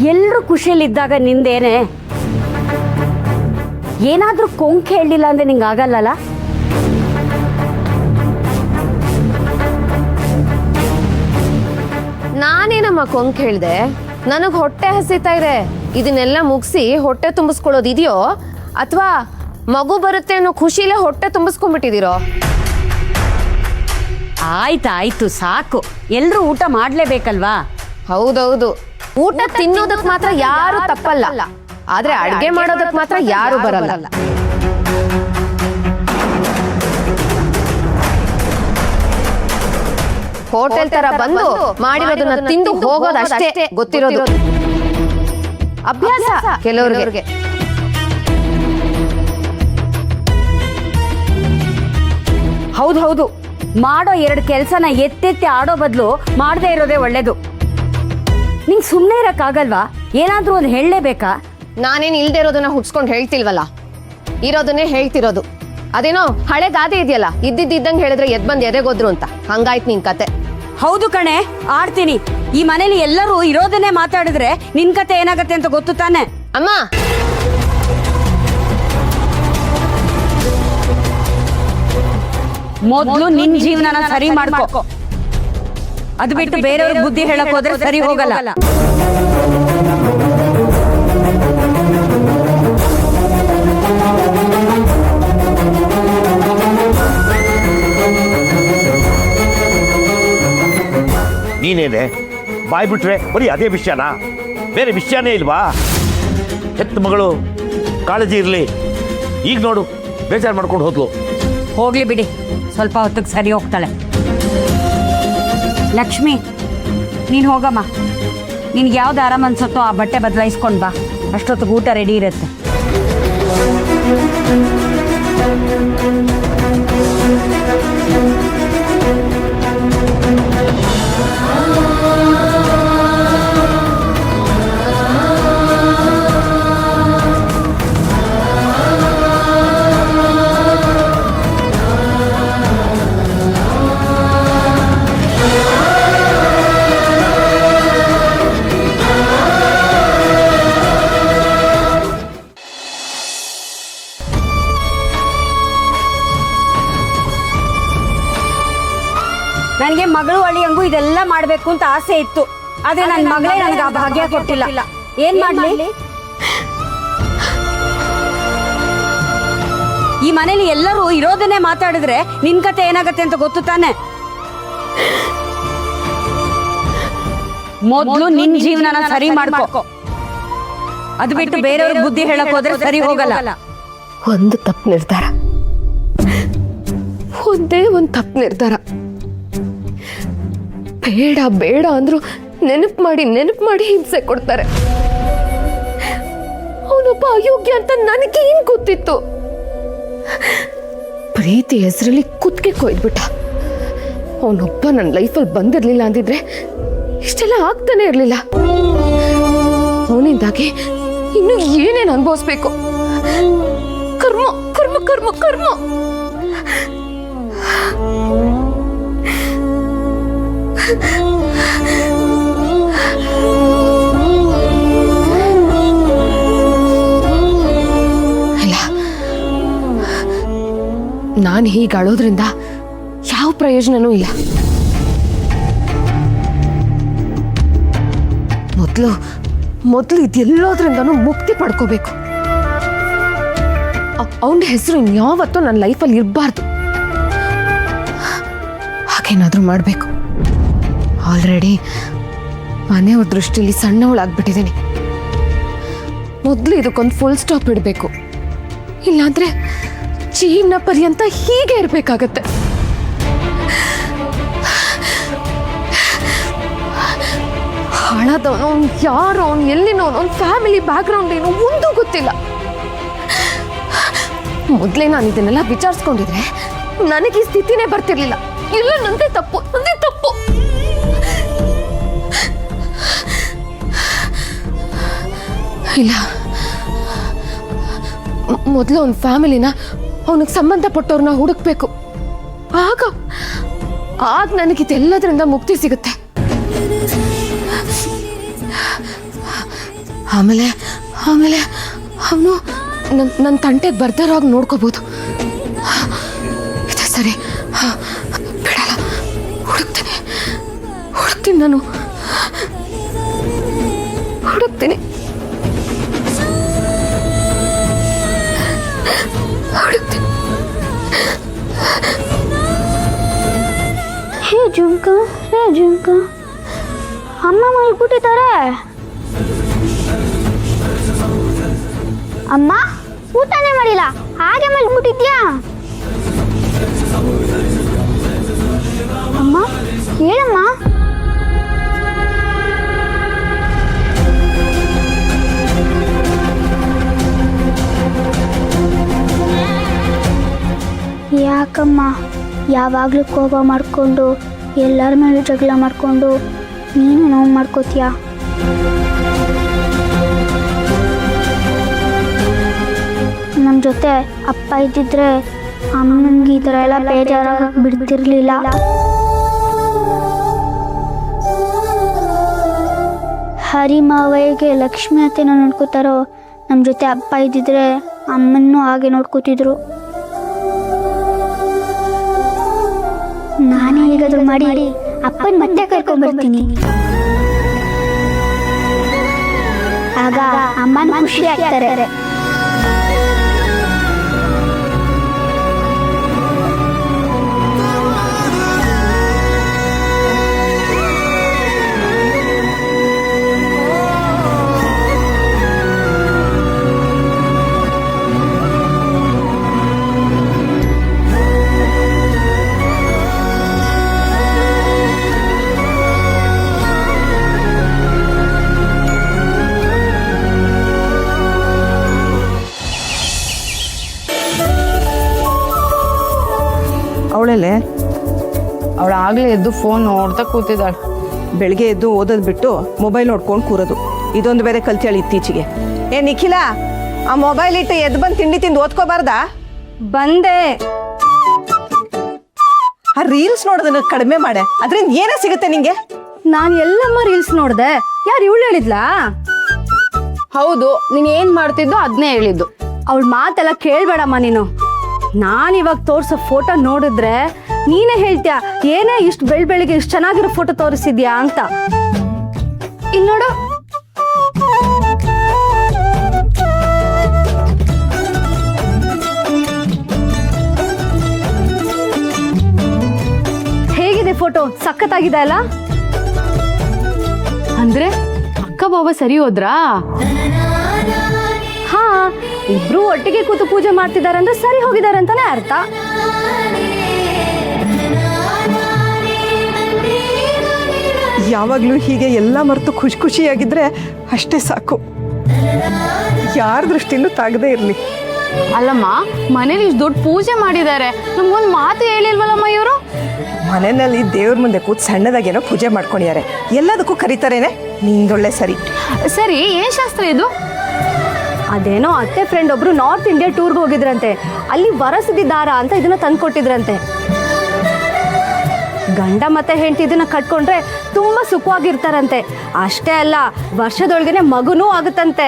ಎಲ್ಲರೂ ಖುಷಿಯಲ್ಲಿದ್ದಾಗ ನಿಂದೇನೆ ಏನಾದರೂ ಕೊಂಕ್ ಹೇಳಿಲ್ಲ ಅಂದ್ರೆ ನಿಂಗೆ ಆಗಲ್ಲಲ್ಲ. ನಾನೇನಮ್ಮ ಕೊಂಕ್ ಹೇಳ್ದೆ? ನನಗ್ ಹೊಟ್ಟೆ ಹಸಿತಾ ಇದೆ. ಇದನ್ನೆಲ್ಲ ಮುಗಿಸಿ ಹೊಟ್ಟೆ ತುಂಬಿಸ್ಕೊಳ್ಳೋದಿದೆಯೋ ಅಥವಾ ಮಗು ಬರುತ್ತೆ ಅನ್ನೋ ಖುಷಿಲೇ ಹೊಟ್ಟೆ ತುಂಬಿಸ್ಕೊಂಡ್ಬಿಟ್ಟಿದ್ದೀರೋ? ಆಯ್ತಾಯ್ತು ಸಾಕು, ಎಲ್ರೂ ಊಟ ಮಾಡ್ಲೇಬೇಕಲ್ವಾ? ಹೌದೌದು, ಊಟ ತಿನ್ನೋದಕ್ ಮಾತ್ರ ಯಾರು ತಪ್ಪಲ್ಲ, ಆದ್ರೆ ಅಡ್ಗೆ ಮಾಡೋದಕ್ ಮಾತ್ರ ಯಾರು ಬರಲ್ಲ. ಹೋಟೆಲ್ ತರ ಬಂದು ಮಾಡಿರೋದನ್ನ ತಿಂದು ಹೋಗೋದಷ್ಟೇ ಗೊತ್ತಿರೋದು. ಅಭ್ಯಾಸ ಕೆಲವ್ರಿಗೆ. ಹೌದು ಹೌದು, ಮಾಡೋ 2 ಕೆಲಸನ ಎತ್ತೆತ್ತಿ ಆಡೋ ಬದಲು ಮಾಡದೇ ಇರೋದೇ ಒಳ್ಳೇದು. ನಿಂಗೆ ಸುಮ್ಮನೆ ಇರಕ್ಕಾಗಲ್ವಾ? ಏನಾದ್ರೂ ಒಂದು ಹೇಳಲೇಬೇಕಾ? ನಾನೇನ್ ಇಲ್ದೇ ಇರೋದನ್ನ ಹುಡ್ಸ್ಕೊಂಡು ಹೇಳ್ತಿಲ್ವಲ್ಲ, ಇರೋದನ್ನೇ ಹೇಳ್ತಿರೋದು. ಅದೇನೋ ಹಳೆ ಗಾದೆ ಇದೆಯಲ್ಲ, ಇದ್ದಿದ್ದಂಗೆ ಹೇಳಿದ್ರೆ ಎದ್ ಬಂದ್ ಎದೆಗೋದ್ರು ಅಂತ, ಹಂಗಾಯ್ತು ನಿನ್ ಕತೆ. ಹೌದು ಕಣೆ, ಆಡ್ತೀನಿ. ಈ ಮನೇಲಿ ಎಲ್ಲರೂ ಇರೋದನ್ನೇ ಮಾತಾಡಿದ್ರೆ ನಿನ್ ಕತೆ ಏನಾಗತ್ತೆ ಅಂತ ಗೊತ್ತು ತಾನೆ? ಅಮ್ಮ, ಮೊದ್ಲು ನಿನ್ ಜೀವನನ ಸರಿ ಮಾಡ್ಕೋ. ಅದು ಬಿಟ್ಟು ಬೇರೆಯವ್ರ ಬುದ್ಧಿ ಹೇಳಕ್ ಹೋದ್ರೆ ಸರಿ ಹೋಗಲ್ಲ. ನೀನೇನೆ ಬಾಯ್ ಬಿಟ್ರೆ ಬರೀ ಅದೇ ವಿಷಯನಾ? ಬೇರೆ ವಿಷಯನೇ ಇಲ್ವಾ? ಹೆತ್ತ ಮಗಳು ಕಾಳಜಿ ಇರಲಿ. ಈಗ ನೋಡು, ಬೇಜಾರು ಮಾಡ್ಕೊಂಡು ಹೋದ್ಲು. ಹೋಗ್ಲಿ ಬಿಡಿ, ಸ್ವಲ್ಪ ಹೊತ್ತಿಗೆ ಸರಿ ಹೋಗ್ತಾಳೆ. ಲಕ್ಷ್ಮಿ, ನೀನು ಹೋಗಮ್ಮ. ನಿನ್ಗೆ ಯಾವ್ದು ಆರಾಮ ಅನ್ಸುತ್ತೋ ಆ ಬಟ್ಟೆ ಬದಲಾಯಿಸ್ಕೊಂಡು ಬಾ. ಅಷ್ಟೊತ್ತಿಗೆ ಊಟ ರೆಡಿ ಇರುತ್ತೆ. ನನಗೆ ಮಗಳು ಅಳಿಯಂಗೂ ಇದೆಲ್ಲ ಮಾಡಬೇಕು ಅಂತ ಆಸೆ ಇತ್ತು. ಆದ್ರೆ ನನ್ನ ಮಗಳೇ ನನಗೆ ಆ ಭಾಗ್ಯ ಕೊಟ್ಟಿಲ್ಲ. ಏನ್ ಮಾಡ್ಲಿ? ಈ ಮನೇಲಿ ಎಲ್ಲರೂ ಇರೋದನ್ನೇ ಮಾತಾಡಿದ್ರೆ ನಿನ್ ಕತೆ ಏನಾಗತ್ತೆ ಅಂತ ಗೊತ್ತು ತಾನೆ? ಮೊದ್ಲು ನಿನ್ ಜೀವನನ ಸರಿ ಮಾಡ್ಕೋ. ಅದು ಬಿಟ್ಟು ಬೇರೆಯವ್ರ ಬುದ್ಧಿ ಹೇಳಕ್ ಹೋದ್ರೆ ಸರಿ ಹೋಗಲ್ಲ. ಒಂದು ತಪ್ಪು ನಿರ್ಧಾರ, ಒಂದೇ ಒಂದು ತಪ್ಪು ನಿರ್ಧಾರ. ಬೇಡ ಬೇಡ ಅಂದ್ರು ನೆನಪು ಮಾಡಿ ಹಿಂಸೆ ಕೊಡ್ತಾರೆ. ಅವನೊಬ್ಬ ಅಯೋಗ್ಯ ಅಂತ ನನಗೇನ್ ಗೊತ್ತಿತ್ತು? ಪ್ರೀತಿ ಹೆಸರಲ್ಲಿ ಕುತ್ತಿಗೆ ಕೊಯ್ದ್ಬಿಟ್ಟ. ಅವನೊಬ್ಬ ನನ್ನ ಲೈಫಲ್ಲಿ ಬಂದಿರ್ಲಿಲ್ಲ ಅಂದಿದ್ರೆ ಇಷ್ಟೆಲ್ಲ ಆಗ್ತಾನೆ ಇರ್ಲಿಲ್ಲ. ಅವನಿಂದಾಗಿ ಇನ್ನು ಏನೇನು ಅನುಭವಿಸ್ಬೇಕು? ಕರ್ಮ ಕರ್ಮ ಕರ್ಮ ಕರ್ಮ. ಇಲ್ಲ, ನಾನು ಹೀಗೆ ಅಳೋದ್ರಿಂದ ಯಾವ ಪ್ರಯೋಜನನೂ ಇಲ್ಲ. ಮೊದಲು ಇದೆಲ್ಲೋದ್ರಿಂದನೂ ಮುಕ್ತಿ ಪಡ್ಕೋಬೇಕು. ಅವನ ಹೆಸರು ಇನ್ಯಾವತ್ತೂ ನನ್ನ ಲೈಫಲ್ಲಿ ಇರಬಾರ್ದು. ಹಾಗೇನಾದ್ರೂ ಮಾಡಬೇಕು. ಆಲ್ರೆಡಿ ಮನೆಯವ್ರ ದೃಷ್ಟಿಲಿ ಸಣ್ಣವಳಾಗ್ಬಿಟ್ಟಿದ್ದೀನಿ. ಮೊದಲು ಇದಕ್ಕೊಂದು ಫುಲ್ ಸ್ಟಾಪ್ ಇಡಬೇಕು. ಇಲ್ಲಾಂದ್ರೆ ಜೀವನ ಪರ್ಯಂತ ಹೀಗೆ ಇರಬೇಕಾಗತ್ತೆ. ಹಾಳಾದವನು ಯಾರು, ಅವನು ಎಲ್ಲಿನವನು, ಅವನ ಫ್ಯಾಮಿಲಿ ಬ್ಯಾಕ್ಗ್ರೌಂಡ್ ಏನು ಒಂದೂ ಗೊತ್ತಿಲ್ಲ. ಮೊದಲೇ ನಾನು ಇದನ್ನೆಲ್ಲ ವಿಚಾರಿಸ್ಕೊಂಡಿದ್ರೆ ನನಗೆ ಈ ಸ್ಥಿತಿನೇ ಬರ್ತಿರ್ಲಿಲ್ಲ. ಇಲ್ಲ, ನಂದೇ ತಪ್ಪು. ಇಲ್ಲ, ಮೊದಲು ಅವನ ಫ್ಯಾಮಿಲಿನ, ಅವನಿಗೆ ಸಂಬಂಧಪಟ್ಟವ್ರನ್ನ ಹುಡುಕ್ಬೇಕು. ಆಗ ನನಗಿದೆಲ್ಲದರಿಂದ ಮುಕ್ತಿ ಸಿಗುತ್ತೆ. ಆಮೇಲೆ ಆಮೇಲೆ ಅವನು ನನ್ನ ತಂಟೆಗೆ ಬರ್ದಾರೋಗಿ ನೋಡ್ಕೋಬೋದು. ಇದೆ ಸರಿ, ಬಿಡಲ್ಲ. ಹುಡುಕ್ತೀನಿ ನಾನು, ಹುಡುಕ್ತೀನಿ. ಹೇ ಜುಮ್ಕ, ಅಮ್ಮ ಮಲ್ಬಿಟ್ಟಿದ್ದಾರೆ. ಅಮ್ಮ ಊಟನೇ ಮಾಡಿಲ್ಲ, ಹಾಗೆ ಮಲ್ಬಿಟ್ಟಿದ್ಯಾ? ಅಮ್ಮ ಹೇಳಮ್ಮ. ಯಾಕಮ್ಮ ಯಾವಾಗಲೂ ಕೋಪ ಮಾಡಿಕೊಂಡು ಎಲ್ಲರ ಮೇಲೂ ಜಗಳ ಮಾಡಿಕೊಂಡು ನೀನು ನೋವು ಮಾಡ್ಕೋತೀಯ? ನಮ್ಮ ಜೊತೆ ಅಪ್ಪ ಇದ್ದಿದ್ರೆ ಅಮ್ಮನಿಗೆ ಈ ಥರ ಎಲ್ಲ ಬೇಜಾರಾಗಿ ಬಿಡ್ತಿರ್ಲಿಲ್ಲ. ಹರಿಮಾವಯ್ಯಗೆ ಲಕ್ಷ್ಮಿ ಅತ್ತೆನ ನೋಡ್ಕೋತಾರೋ, ನಮ್ಮ ಜೊತೆ ಅಪ್ಪ ಇದ್ದಿದ್ರೆ ಅಮ್ಮನ್ನೂ ಹಾಗೆ ನೋಡ್ಕೋತಿದ್ರು. ನಾನೇ ಹೇಗಾದ್ರೂ ಮಾಡಿ ಅಪ್ಪನ ಮತ್ತೆ ಕರ್ಕೊಂಡ್ಬರ್ತೀನಿ. ಆಗ ಅಮ್ಮನ ಖುಷಿ ಆಗ್ತಾರೆ. ಅವಳಲ್ಲೇ ಅವಳಾಗಲೇ ಎದ್ದು ಫೋನ್ ನೋಡ್ತಾ ಕೂತಿದ್ದಾಳೆ. ಬೆಳಗ್ಗೆ ಎದ್ದು ಓದೋದು ಬಿಟ್ಟು ಮೊಬೈಲ್ ನೋಡ್ಕೊಂಡು ಕೂರೋದು, ಇದೊಂದು ಬೇರೆ ಕಲ್ತ್ಯಾಳಿ ಇತ್ತೀಚೆಗೆ. ಏ ನಿಖಿಲ, ಆ ಮೊಬೈಲ್ ಇಟ್ಟು ಎದ್ದು ಬಂದು ತಿಂಡಿ ತಿಂದು ಓದ್ಕೋಬಾರ್ದಾ? ಬಂದೆ. ಆ ರೀಲ್ಸ್ ನೋಡೋದನ್ನ ಕಡಿಮೆ ಮಾಡೆ, ಅದರಿಂದ ಏನೇ ಸಿಗುತ್ತೆ ನಿಂಗೆ? ನಾನು ಎಲ್ಲಮ್ಮ ರೀಲ್ಸ್ ನೋಡ್ದೆ. ಯಾರು ಇವಳು ಹೇಳಿದ್ಲಾ? ಹೌದು, ನೀನು ಏನು ಮಾಡ್ತಿದ್ದೋ ಅದನ್ನೇ ಹೇಳಿದ್ದು. ಅವಳ ಮಾತೆಲ್ಲ ಕೇಳ್ಬೇಡಮ್ಮ ನೀನು. ನಾನಿವಾಗ ತೋರ್ಸೋ ಫೋಟೋ ನೋಡಿದ್ರೆ ನೀನೇ ಹೇಳ್ತೀಯ, ಏನೇ ಇಷ್ಟು ಬೆಳಿಗ್ಗೆ ಇಷ್ಟು ಚೆನ್ನಾಗಿರೋ ಫೋಟೋ ತೋರಿಸಿದ್ಯಾ ಅಂತ. ಇಲ್ಲಿ ನೋಡು, ಹೇಗಿದೆ ಫೋಟೋ? ಸಖತ್ತಾಗಿದೆ ಅಲ್ಲ? ಅಂದ್ರೆ ಅಕ್ಕ ಬಾಬಾ ಸರಿ ಹೋದ್ರಾ? ಹಾ, ಇಬ್ರು ಒಟ್ಟಿಗೆ ಕೂತು ಪೂಜೆ ಮಾಡ್ತಿದ್ದಾರೆ ಅಂದ್ರೆ ಸರಿ ಹೋಗಿದ್ದಾರೆ ಅಂತಾನೆ ಅರ್ಥ. ಯಾವಾಗಲೂ ಹೀಗೆ ಎಲ್ಲ ಮರೆತು ಖುಷಿಯಾಗಿದ್ರೆ ಅಷ್ಟೇ ಸಾಕು, ಯಾರ ದೃಷ್ಟಿನೂ ತಾಗದೇ ಇರಲಿ. ಅಲ್ಲಮ್ಮ, ಮನೇಲಿ ಇಷ್ಟು ದೊಡ್ಡ ಪೂಜೆ ಮಾಡಿದ್ದಾರೆ, ನಮ್ಗೊಂದು ಮಾತು ಹೇಳಿಲ್ವಲ್ಲಮ್ಮ ಇವರು? ಮನೆಯಲ್ಲಿ ದೇವ್ರ ಮುಂದೆ ಕೂತ್ ಸಣ್ಣದಾಗೇನೋ ಪೂಜೆ ಮಾಡ್ಕೊಂಡಿದ್ದಾರೆ, ಎಲ್ಲದಕ್ಕೂ ಕರೀತಾರೇನೆ. ನಿಂದೊಳ್ಳೆ ಸರಿ. ಸರಿ, ಏನ್ ಶಾಸ್ತ್ರ ಇದು? ಅದೇನೋ ಅತ್ತೆ ಫ್ರೆಂಡ್ ಒಬ್ರು ನಾರ್ತ್ ಇಂಡಿಯಾ ಟೂರ್ಗೆ ಹೋಗಿದ್ರಂತೆ. ಅಲ್ಲಿ ವರಸಿದ್ದಿ ದಾರ ಅಂತ ಇದನ್ನ ತಂದ್ಕೊಟ್ಟಿದ್ರಂತೆ. ಗಂಡ ಮತ್ತೆ ಹೆಂಡತಿ ಇದನ್ನ ಕಟ್ಕೊಂಡ್ರೆ ತುಂಬಾ ಸುಖವಾಗಿರ್ತಾರಂತೆ. ಅಷ್ಟೇ ಅಲ್ಲ, ವರ್ಷದೊಳಗೇನೆ ಮಗುನೂ ಆಗುತ್ತಂತೆ.